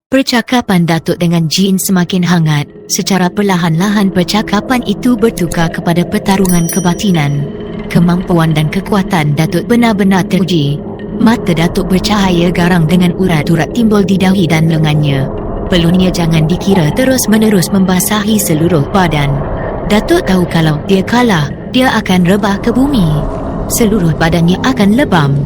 Percakapan Datuk dengan Jin semakin hangat. Secara perlahan-lahan percakapan itu bertukar kepada pertarungan kebatinan. Kemampuan dan kekuatan Datuk benar-benar teruji. Mata Datuk bercahaya garang dengan urat-urat timbul di dahi dan lengannya. Peluhnya jangan dikira terus-menerus membasahi seluruh badan. Datuk tahu kalau dia kalah, dia akan rebah ke bumi. Seluruh badannya akan lebam.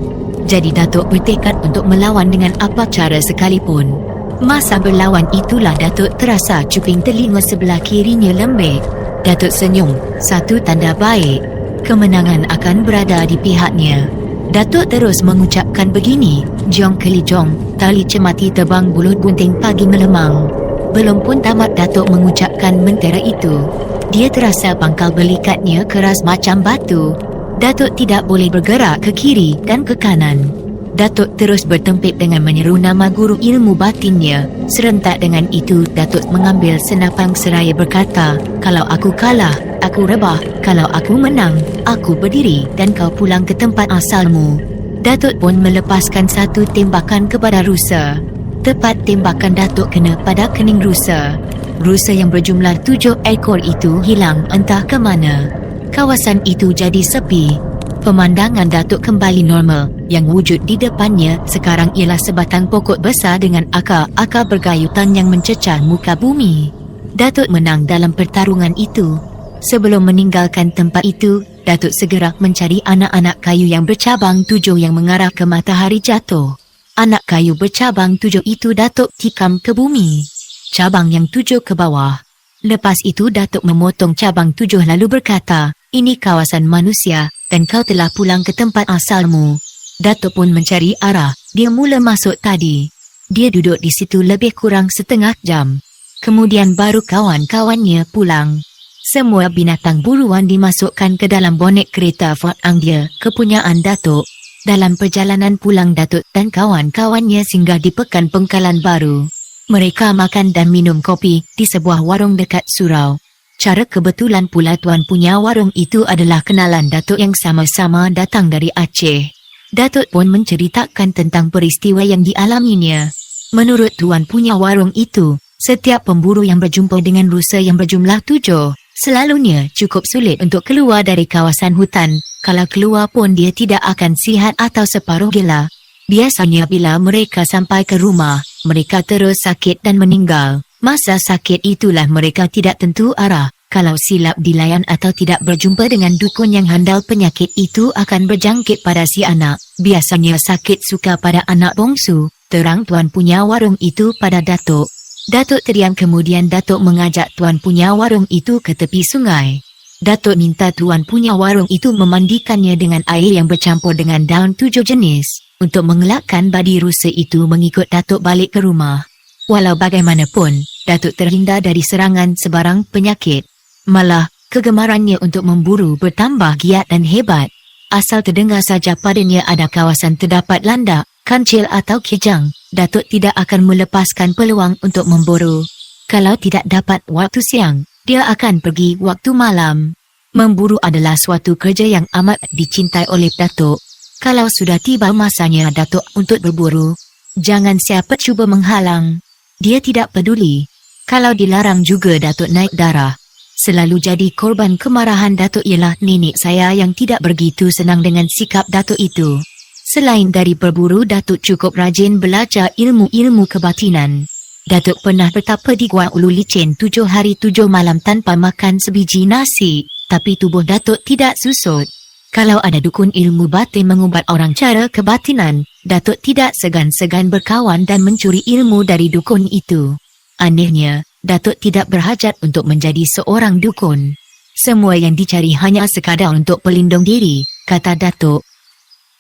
Jadi Datuk bertekad untuk melawan dengan apa cara sekalipun. Masa berlawan itulah Datuk terasa cuping telinga sebelah kirinya lembek. Datuk senyum, satu tanda baik. Kemenangan akan berada di pihaknya. Datuk terus mengucapkan begini, jong keli jong, tali cemati tebang bulut bunting pagi melemang. Belum pun tamat Datuk mengucapkan mentera itu, dia terasa pangkal belikatnya keras macam batu. Datuk tidak boleh bergerak ke kiri dan ke kanan. Datuk terus bertempik dengan menyeru nama guru ilmu batinnya. Serentak dengan itu, Datuk mengambil senapang seraya berkata, kalau aku kalah, aku rebah. Kalau aku menang, aku berdiri dan kau pulang ke tempat asalmu. Datuk pun melepaskan satu tembakan kepada rusa. Tepat tembakan Datuk kena pada kening rusa. Rusa yang berjumlah 7 ekor itu hilang entah ke mana. Kawasan itu jadi sepi. Pemandangan Datuk kembali normal. Yang wujud di depannya sekarang ialah sebatang pokok besar dengan akar-akar bergayutan yang mencecah muka bumi. Datuk menang dalam pertarungan itu. Sebelum meninggalkan tempat itu, Datuk segera mencari anak-anak kayu yang bercabang 7 yang mengarah ke matahari jatuh. Anak kayu bercabang 7 itu Datuk tikam ke bumi. Cabang yang 7 ke bawah. Lepas itu Datuk memotong cabang 7 lalu berkata, ini kawasan manusia dan kau telah pulang ke tempat asalmu. Datuk pun mencari arah. Dia mula masuk tadi. Dia duduk di situ lebih kurang setengah jam. Kemudian baru kawan-kawannya pulang. Semua binatang buruan dimasukkan ke dalam bonek kereta Ford Anglia, kepunyaan Datuk. Dalam perjalanan pulang Datuk dan kawan-kawannya singgah di Pekan Pengkalan Baru. Mereka makan dan minum kopi di sebuah warung dekat surau. Cara kebetulan pula tuan punya warung itu adalah kenalan Datuk yang sama-sama datang dari Aceh. Datuk pun menceritakan tentang peristiwa yang dialaminya. Menurut tuan punya warung itu, setiap pemburu yang berjumpa dengan rusa yang berjumlah 7, selalunya cukup sulit untuk keluar dari kawasan hutan. Kalau keluar pun dia tidak akan sihat atau separuh gila. Biasanya bila mereka sampai ke rumah, mereka terus sakit dan meninggal. Masa sakit itulah mereka tidak tentu arah. Kalau silap dilayan atau tidak berjumpa dengan dukun yang handal, penyakit itu akan berjangkit pada si anak. Biasanya sakit suka pada anak bongsu. Terang tuan punya warung itu pada Datuk. Datuk teriam kemudian Datuk mengajak tuan punya warung itu ke tepi sungai. Datuk minta tuan punya warung itu memandikannya dengan air yang bercampur dengan daun 7 jenis. Untuk mengelakkan badi rusa itu mengikut Datuk balik ke rumah. Walau bagaimanapun, Datuk terhindar dari serangan sebarang penyakit. Malah, kegemarannya untuk memburu bertambah giat dan hebat. Asal terdengar saja padanya ada kawasan terdapat landak, kancil atau kijang, Datuk tidak akan melepaskan peluang untuk memburu. Kalau tidak dapat waktu siang, dia akan pergi waktu malam. Memburu adalah suatu kerja yang amat dicintai oleh Datuk. Kalau sudah tiba masanya Datuk untuk berburu, jangan siapa cuba menghalang. Dia tidak peduli. Kalau dilarang juga Datuk naik darah. Selalu jadi korban kemarahan Datuk ialah nenek saya yang tidak begitu senang dengan sikap Datuk itu. Selain dari berburu, Datuk cukup rajin belajar ilmu-ilmu kebatinan. Datuk pernah bertapa di Gua Ulu Licin 7 hari 7 malam tanpa makan sebiji nasi. Tapi tubuh Datuk tidak susut. Kalau ada dukun ilmu batin mengubat orang cara kebatinan, Datuk tidak segan-segan berkawan dan mencuri ilmu dari dukun itu. Anehnya, Datuk tidak berhajat untuk menjadi seorang dukun. Semua yang dicari hanya sekadar untuk pelindung diri, kata Datuk.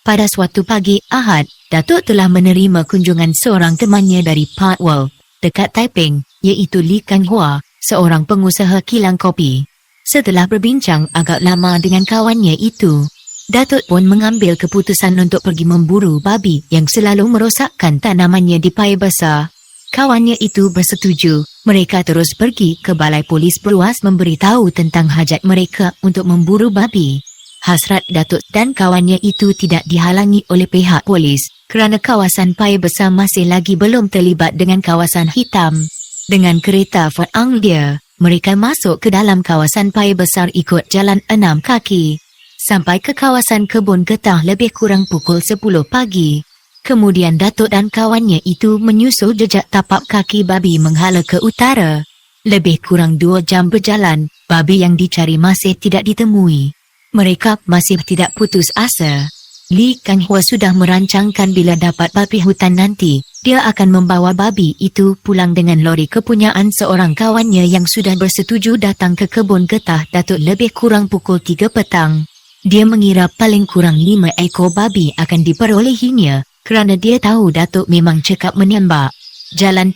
Pada suatu pagi Ahad, Datuk telah menerima kunjungan seorang temannya dari Park World, dekat Taiping, iaitu Li Kang Hua, seorang pengusaha kilang kopi. Setelah berbincang agak lama dengan kawannya itu, Datuk pun mengambil keputusan untuk pergi memburu babi yang selalu merosakkan tanamannya di Pai Besar. Kawannya itu bersetuju. Mereka terus pergi ke balai polis Perluas memberitahu tentang hajat mereka untuk memburu babi. Hasrat Datuk dan kawannya itu tidak dihalangi oleh pihak polis kerana kawasan Pai Besar masih lagi belum terlibat dengan kawasan hitam. Dengan kereta Ford Anglia, mereka masuk ke dalam kawasan Pai Besar ikut jalan 6 kaki. Sampai ke kawasan kebun getah lebih kurang pukul 10 pagi. Kemudian Datuk dan kawannya itu menyusul jejak tapak kaki babi menghala ke utara. Lebih kurang 2 jam berjalan, babi yang dicari masih tidak ditemui. Mereka masih tidak putus asa. Lee Kang Hua sudah merancangkan bila dapat babi hutan nanti, dia akan membawa babi itu pulang dengan lori kepunyaan seorang kawannya yang sudah bersetuju datang ke kebun getah Datuk lebih kurang pukul 3 petang. Dia mengira paling kurang 5 ekor babi akan diperolehinya kerana dia tahu Datuk memang cekap menembak. Jalan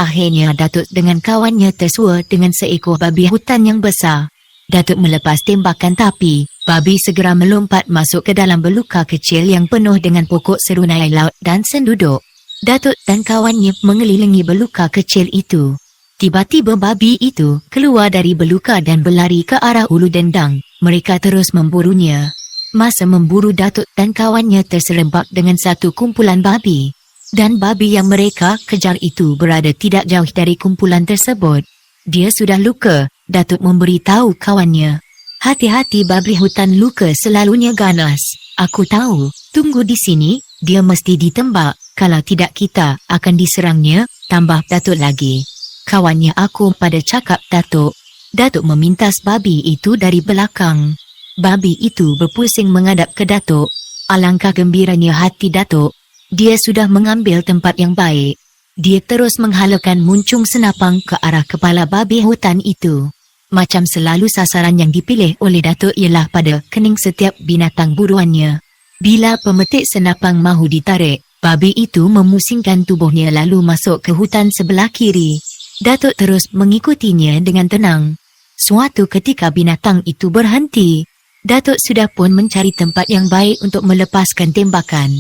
akhirnya Datuk dengan kawannya tersua dengan seekor babi hutan yang besar. Datuk melepas tembakan tapi, babi segera melompat masuk ke dalam beluka kecil yang penuh dengan pokok serunai laut dan senduduk. Datuk dan kawannya mengelilingi beluka kecil itu. Tiba-tiba babi itu keluar dari beluka dan berlari ke arah ulu dendang. Mereka terus memburunya. Masa memburu Datuk dan kawannya terserempak dengan satu kumpulan babi. Dan babi yang mereka kejar itu berada tidak jauh dari kumpulan tersebut. Dia sudah luka, Datuk memberitahu kawannya. Hati-hati, babi hutan luka selalunya ganas. Aku tahu, tunggu di sini, dia mesti ditembak. Kalau tidak kita akan diserangnya, tambah Datuk lagi. Kawannya aku pada cakap Datuk. Datuk memintas babi itu dari belakang. Babi itu berpusing menghadap ke Datuk. Alangkah gembiranya hati Datuk. Dia sudah mengambil tempat yang baik. Dia terus menghalakan muncung senapang ke arah kepala babi hutan itu. Macam selalu sasaran yang dipilih oleh Datuk ialah pada kening setiap binatang buruannya. Bila pemetik senapang mahu ditarik, babi itu memusingkan tubuhnya lalu masuk ke hutan sebelah kiri. Datuk terus mengikutinya dengan tenang. Suatu ketika binatang itu berhenti. Datuk sudah pun mencari tempat yang baik untuk melepaskan tembakan.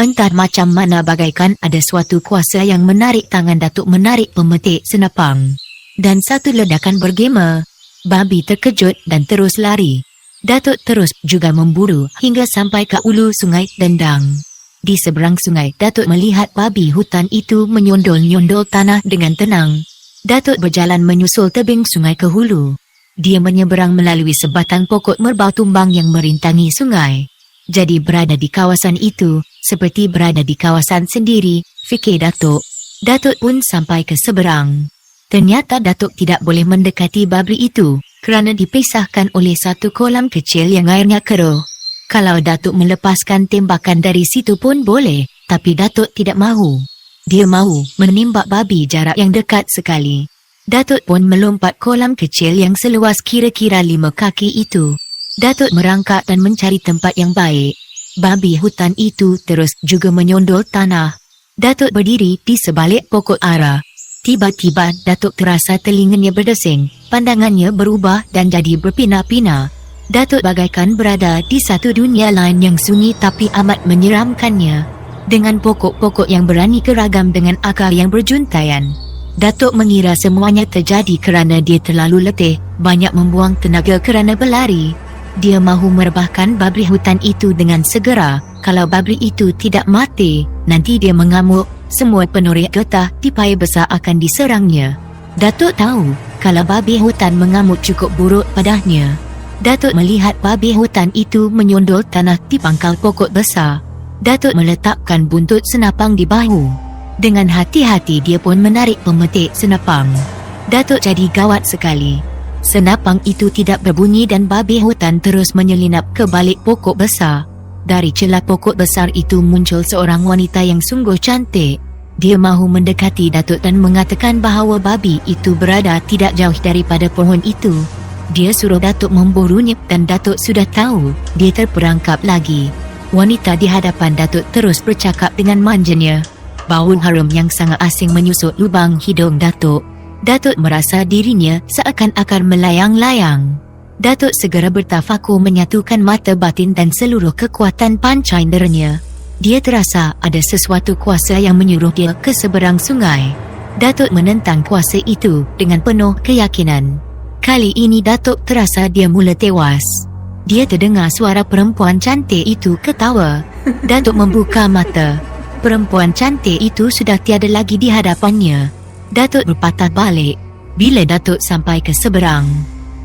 Entah macam mana bagaikan ada suatu kuasa yang menarik tangan Datuk menarik pemetik senapang. Dan satu ledakan bergema. Babi terkejut dan terus lari. Datuk terus juga memburu hingga sampai ke ulu sungai Dendang. Di seberang sungai, Datuk melihat babi hutan itu menyondol-nyondol tanah dengan tenang. Datuk berjalan menyusul tebing sungai ke hulu. Dia menyeberang melalui sebatang pokok merbau tumbang yang merintangi sungai. Jadi berada di kawasan itu, seperti berada di kawasan sendiri, fikir Datuk. Datuk pun sampai ke seberang. Ternyata Datuk tidak boleh mendekati babi itu, kerana dipisahkan oleh satu kolam kecil yang airnya keruh. Kalau Datuk melepaskan tembakan dari situ pun boleh, tapi Datuk tidak mahu. Dia mahu menembak babi jarak yang dekat sekali. Datuk pun melompat kolam kecil yang seluas kira-kira 5 kaki itu. Datuk merangkak dan mencari tempat yang baik. Babi hutan itu terus juga menyondol tanah. Datuk berdiri di sebalik pokok ara. Tiba-tiba Datuk terasa telinganya berdesing, pandangannya berubah dan jadi berpinah-pinah. Datuk bagaikan berada di satu dunia lain yang sunyi tapi amat menyeramkannya. Dengan pokok-pokok yang berani keragam dengan akar yang berjuntaian. Datuk mengira semuanya terjadi kerana dia terlalu letih, banyak membuang tenaga kerana berlari. Dia mahu merebahkan babi hutan itu dengan segera. Kalau babi itu tidak mati, nanti dia mengamuk. Semua penoreh getah di Pai Besar akan diserangnya. Datuk tahu, kalau babi hutan mengamuk cukup buruk padanya. Datuk melihat babi hutan itu menyondol tanah di pangkal pokok besar. Datuk meletakkan buntut senapang di bahu. Dengan hati-hati dia pun menarik pemetik senapang. Datuk jadi gawat sekali. Senapang itu tidak berbunyi dan babi hutan terus menyelinap ke balik pokok besar. Dari celah pokok besar itu muncul seorang wanita yang sungguh cantik. Dia mahu mendekati Datuk dan mengatakan bahawa babi itu berada tidak jauh daripada pohon itu. Dia suruh Datuk memburunya dan Datuk sudah tahu dia terperangkap lagi. Wanita di hadapan Datuk terus bercakap dengan manjanya. Bau harum yang sangat asing menyusut lubang hidung Datuk. Datuk merasa dirinya seakan-akan melayang-layang. Datuk segera bertafakur menyatukan mata batin dan seluruh kekuatan panca inderanya. Dia terasa ada sesuatu kuasa yang menyuruh dia ke seberang sungai. Datuk menentang kuasa itu dengan penuh keyakinan. Kali ini Datuk terasa dia mula tewas. Dia terdengar suara perempuan cantik itu ketawa. Datuk membuka mata. Perempuan cantik itu sudah tiada lagi di hadapannya. Datuk berpatah balik. Bila Datuk sampai ke seberang,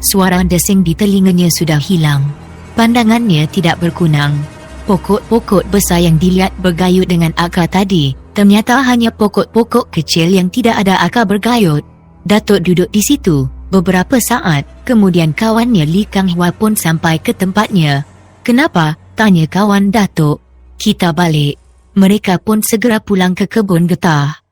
suara desing di telinganya sudah hilang. Pandangannya tidak berkunang. Pokok-pokok besar yang dilihat bergayut dengan akar tadi, ternyata hanya pokok-pokok kecil yang tidak ada akar bergayut. Datuk duduk di situ beberapa saat, kemudian kawannya Li Kang Hua pun sampai ke tempatnya. "Kenapa?" tanya kawan Datuk. "Kita balik." Mereka pun segera pulang ke kebun getah.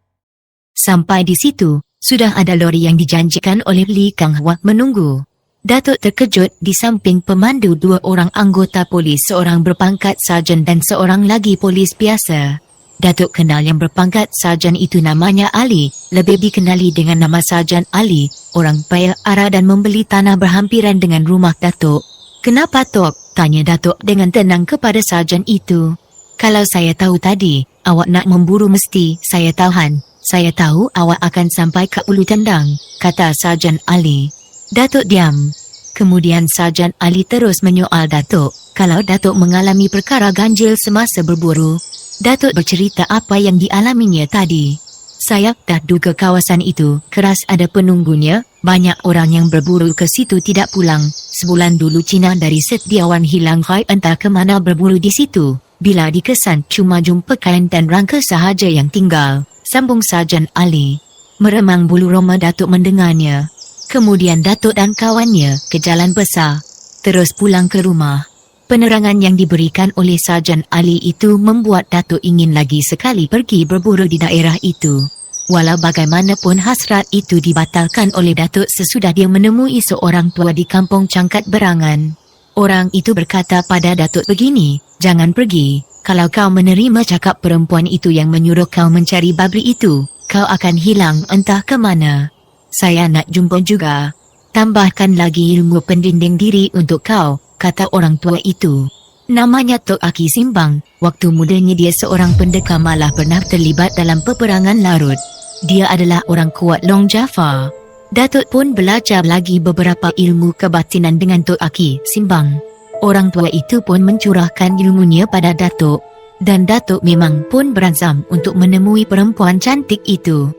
Sampai di situ, sudah ada lori yang dijanjikan oleh Li Kang Hua menunggu. Datuk terkejut di samping pemandu 2 orang anggota polis, seorang berpangkat sarjan dan seorang lagi polis biasa. Datuk kenal yang berpangkat sarjan itu namanya Ali, lebih dikenali dengan nama Sarjan Ali, orang Pail Ara dan membeli tanah berhampiran dengan rumah Datuk. "Kenapa, Tok?" tanya Datuk dengan tenang kepada sarjan itu. "Kalau saya tahu tadi, awak nak memburu mesti saya tahan. Saya tahu awak akan sampai ke Ulu Tendang," kata Sarjan Ali. Datuk diam. Kemudian Sarjan Ali terus menyoal Datuk, kalau Datuk mengalami perkara ganjil semasa berburu. Datuk bercerita apa yang dialaminya tadi. "Saya dah duga kawasan itu keras ada penunggunya. Banyak orang yang berburu ke situ tidak pulang. Sebulan dulu Cina dari setiawan hilang hai entah ke mana berburu di situ. Bila dikesan cuma jumpa kain dan rangka sahaja yang tinggal," sambung Sarjan Ali. Meremang bulu roma Datuk mendengarnya. Kemudian Datuk dan kawannya ke jalan besar, terus pulang ke rumah. Penerangan yang diberikan oleh Sarjan Ali itu membuat Datuk ingin lagi sekali pergi berburu di daerah itu. Walau bagaimanapun hasrat itu dibatalkan oleh Datuk sesudah dia menemui seorang tua di kampung Cangkat Berangan. Orang itu berkata pada Datuk begini, "Jangan pergi. Kalau kau menerima cakap perempuan itu yang menyuruh kau mencari babri itu, kau akan hilang entah ke mana. Saya nak jumpa juga. Tambahkan lagi ilmu pendinding diri untuk kau," kata orang tua itu. Namanya Tok Aki Simbang. Waktu mudanya dia seorang pendekar, malah pernah terlibat dalam peperangan Larut. Dia adalah orang kuat Long Jafar. Datuk pun belajar lagi beberapa ilmu kebatinan dengan Tok Aki Simbang. Orang tua itu pun mencurahkan ilmunya pada Datuk. Dan Datuk memang pun berazam untuk menemui perempuan cantik itu.